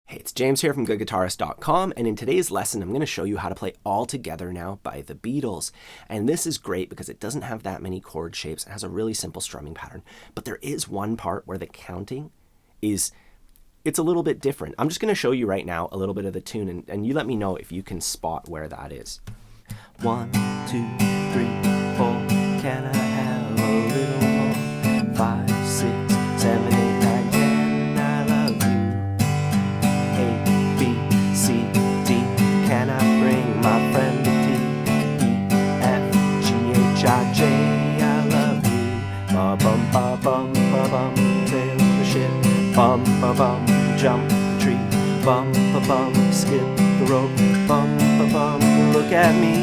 Hey, it's James here from GOODGUITARIST.com, and in today's lesson I'm going to show you how to play All Together Now by the Beatles. And this is great because it doesn't have that many chord shapes. It has a really simple strumming pattern. But there is one part where the counting it's a little bit different. I'm just going to show you right now a little bit of the tune, and you let me know if you can spot where that is. 1, 2, 3, 4, can I have a little more? 5, 6, 7, 8, 9, 10, I love you. A, B, C, D, can I bring my friend to T? E, F, G, H, I, J, I love you. Ba bum ba bum ba bum, sail the ship. Bum ba bum, jump the tree. Bum ba bum, skip the rope. Bum ba bum, look at me.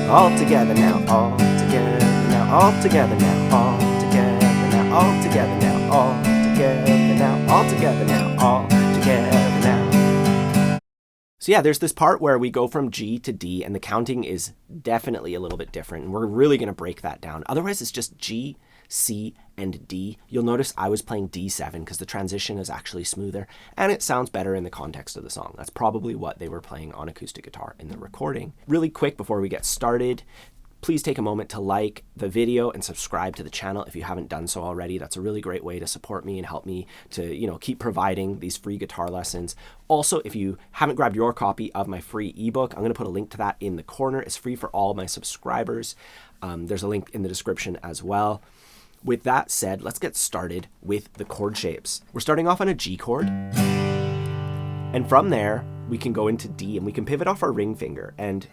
All together now, all together now, all together now, all together now, all together now, all together now, all together now, all together now. So yeah, there's this part where we go from G to D, and the counting is definitely a little bit different, and we're really going to break that down. Otherwise, it's just G, C, and D. You'll notice I was playing D7 because the transition is actually smoother, and it sounds better in the context of the song. That's probably what they were playing on acoustic guitar in the recording. Really quick before we get started, please take a moment to like the video and subscribe to the channel if you haven't done so already. That's a really great way to support me and help me to, keep providing these free guitar lessons. Also, if you haven't grabbed your copy of my free ebook, I'm going to put a link to that in the corner. It's free for all my subscribers. There's a link in the description as well. With that said, let's get started with the chord shapes. We're starting off on a G chord, and from there we can go into D, and we can pivot off our ring finger. And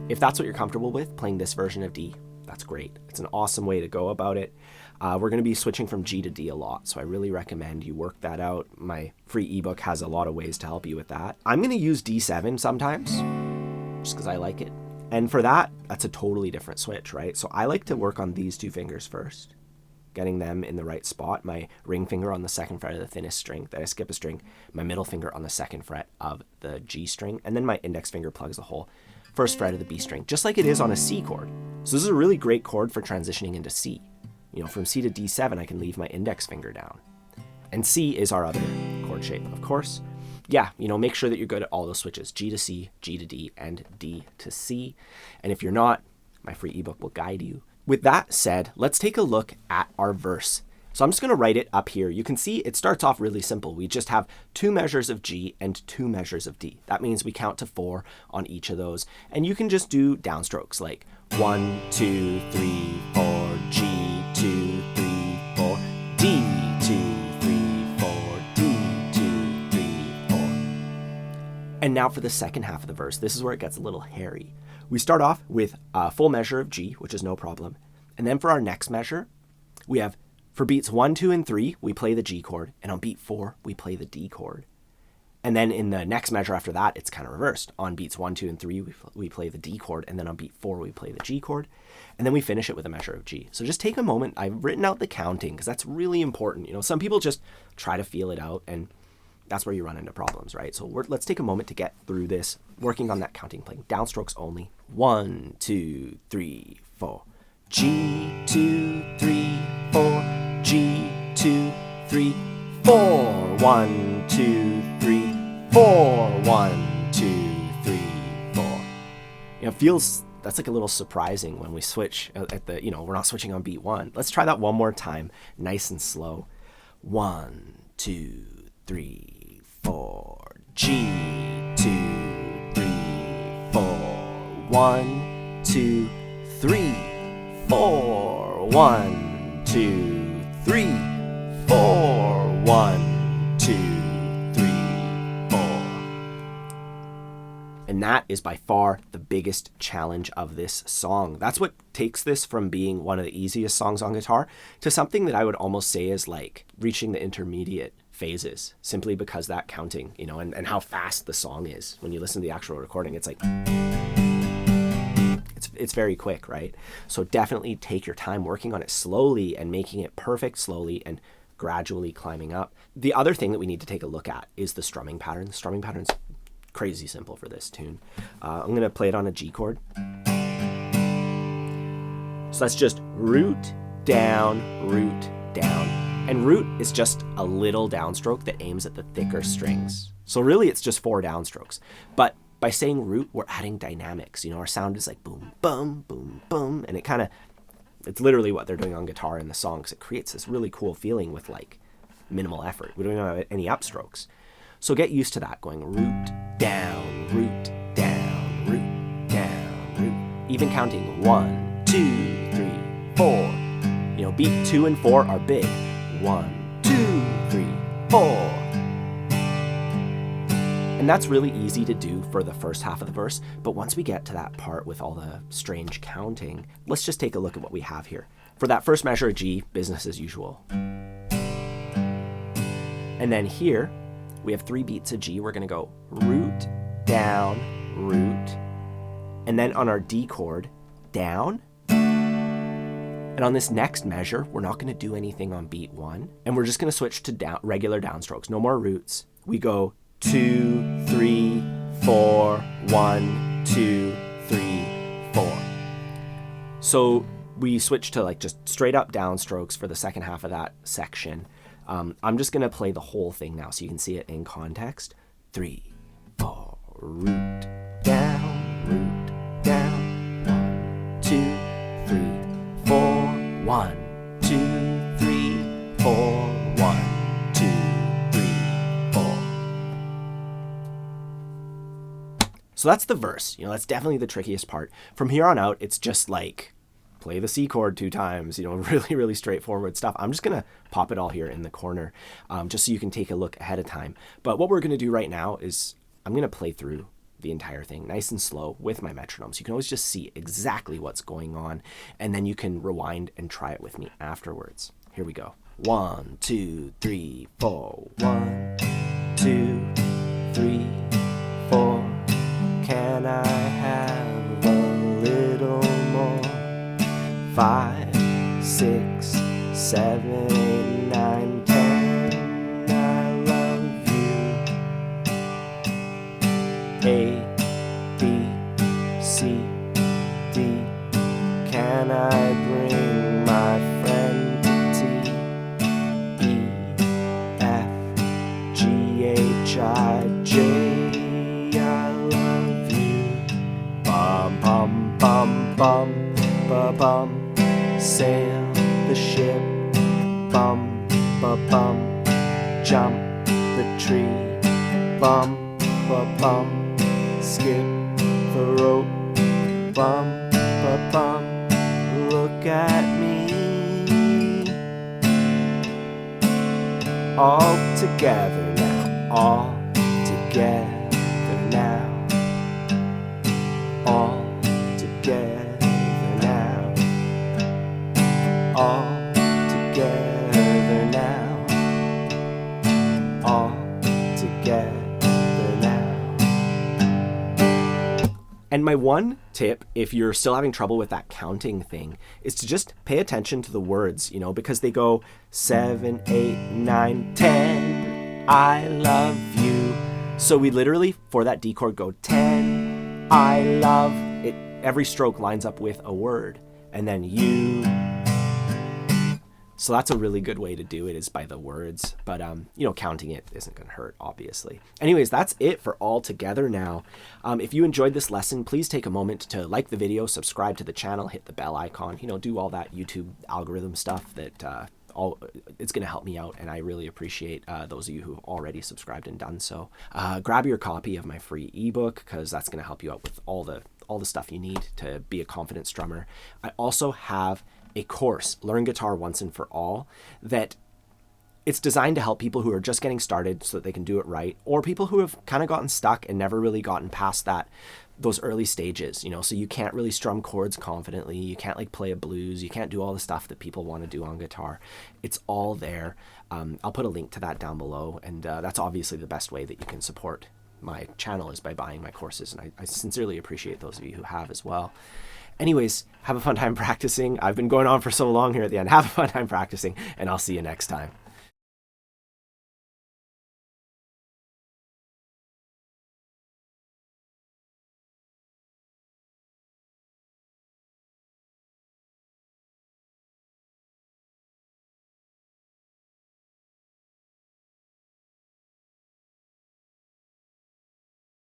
if that's what you're comfortable with, playing this version of D, that's great. It's an awesome way to go about it. We're going to be switching from G to D a lot, so I really recommend you work that out. My free ebook has a lot of ways to help you with that. I'm going to use D7 sometimes, just because I like it. And for that, that's a totally different switch, right? So I like to work on these two fingers first, getting them in the right spot. My ring finger on the second fret of the thinnest string, then I skip a string, my middle finger on the second fret of the G string, and then my index finger plugs the whole first fret of the B string, just like it is on a C chord. So this is a really great chord for transitioning into C. From C to D7, I can leave my index finger down. And C is our other chord shape, of course. Yeah, make sure that you're good at all those switches, G to C, G to D, and D to C. And if you're not, my free ebook will guide you. With that said, let's take a look at our verse. So I'm just going to write it up here. You can see it starts off really simple. We just have 2 measures of G and 2 measures of D. That means we count to 4 on each of those. And you can just do downstrokes like 1, 2, 3, 4, G, 2, 3, 4, D, 2, 3, 4, D, 2, 3, 4. And now for the second half of the verse, this is where it gets a little hairy. We start off with a full measure of G, which is no problem. And then for our next measure, we have, for beats 1, 2, and 3, we play the G chord, and on beat 4, we play the D chord. And then in the next measure after that, it's kind of reversed. On beats 1, 2, and 3, we play the D chord, and then on beat 4, we play the G chord, and then we finish it with a measure of G. So just take a moment. I've written out the counting because that's really important. Some people just try to feel it out, and that's where you run into problems, right? So let's take a moment to get through this, working on that counting, playing downstrokes only. 1, 2, 3, 4. G, 2, 3, 4. G, 2, 3, 4. 1, 2, 3, 4. 1, 2, 3, 4. It feels, that's like a little surprising when we switch at the, we're not switching on beat 1. Let's try that one more time, nice and slow. 1, 2, 3, 4. G, 2, 3, 4. 1, 2, 3, 4. 1, 2, 3, 4. 1, 2, 3, 4. And that is by far the biggest challenge of this song. That's what takes this from being one of the easiest songs on guitar to something that I would almost say is like reaching the intermediate phases, simply because that counting, and how fast the song is. When you listen to the actual recording, it's like, it's very quick, right? So definitely take your time working on it slowly and making it perfect slowly and gradually climbing up. The other thing that we need to take a look at is the strumming pattern. The strumming pattern's crazy simple for this tune. I'm going to play it on a G chord. So that's just root, down, And root is just a little downstroke that aims at the thicker strings. So really it's just 4 downstrokes. But by saying root, we're adding dynamics. Our sound is like boom, boom, boom, boom. And it's literally what they're doing on guitar in the song, because it creates this really cool feeling with like minimal effort. We don't have any upstrokes. So get used to that, going root, down, root, down, root, down, root. Even counting 1, 2, 3, 4. Beat 2 and 4 are big. 1, 2, 3, 4. And that's really easy to do for the first half of the verse, but once we get to that part with all the strange counting, let's just take a look at what we have here. For that first measure of G, business as usual. And then here, we have 3 beats of G. We're going to go root, down, root. And then on our D chord, down. And on this next measure, we're not going to do anything on beat 1. And we're just going to switch to regular downstrokes. No more roots. We go 2, 3, 4, 1, 2, 3, 4. So we switch to like just straight up downstrokes for the second half of that section. I'm just going to play the whole thing now so you can see it in context. 3, 4, root, down, root, down. 1, 2, 3, 4. 1, 2, 3, 4. 1, 2, 3, 4. So that's the verse. That's definitely the trickiest part. From here on out, it's just like play the C chord 2 times, really, really straightforward stuff. I'm just going to pop it all here in the corner just so you can take a look ahead of time. But what we're going to do right now is I'm going to play through the entire thing nice and slow with my metronome. So you can always just see exactly what's going on, and then you can rewind and try it with me afterwards. Here we go. 1, 2, 3, 4. 1, 2, 3, 4. Can I have a little more? 5, 6, 7, 8, 9, 10. I love you. A, B, C, D. Can I bring my friend to T? E, F, G, H, I, J. I love you. Bum, bum, bum, bum, ba, bum. Sail the ship. Bum, ba, bum. Jump the tree. Bum, ba, bum. Skip the rope. Bum, ba, bum. Look at me. All together now. All together now. All together now. All together now. All together. And my one tip, if you're still having trouble with that counting thing, is to just pay attention to the words, because they go 7, 8, 9, 10. I love you. So we literally, for that D chord, go 10. I love it. Every stroke lines up with a word. And then you. So that's a really good way to do it, is by the words. But, counting it isn't going to hurt, obviously. Anyways, that's it for All Together Now. If you enjoyed this lesson, please take a moment to like the video, subscribe to the channel, hit the bell icon, do all that YouTube algorithm stuff that it's going to help me out. And I really appreciate those of you who've already subscribed and done so. Grab your copy of my free ebook, because that's going to help you out with all the stuff you need to be a confident strummer. I also have a course, Learn Guitar Once and For All, that it's designed to help people who are just getting started so that they can do it right, or people who have kind of gotten stuck and never really gotten past those early stages, so you can't really strum chords confidently, you can't play a blues, you can't do all the stuff that people want to do on guitar. It's all there. I'll put a link to that down below, and that's obviously the best way that you can support my channel, is by buying my courses, and I sincerely appreciate those of you who have as well. Anyways, have a fun time practicing. I've been going on for so long here at the end. Have a fun time practicing, and I'll see you next time.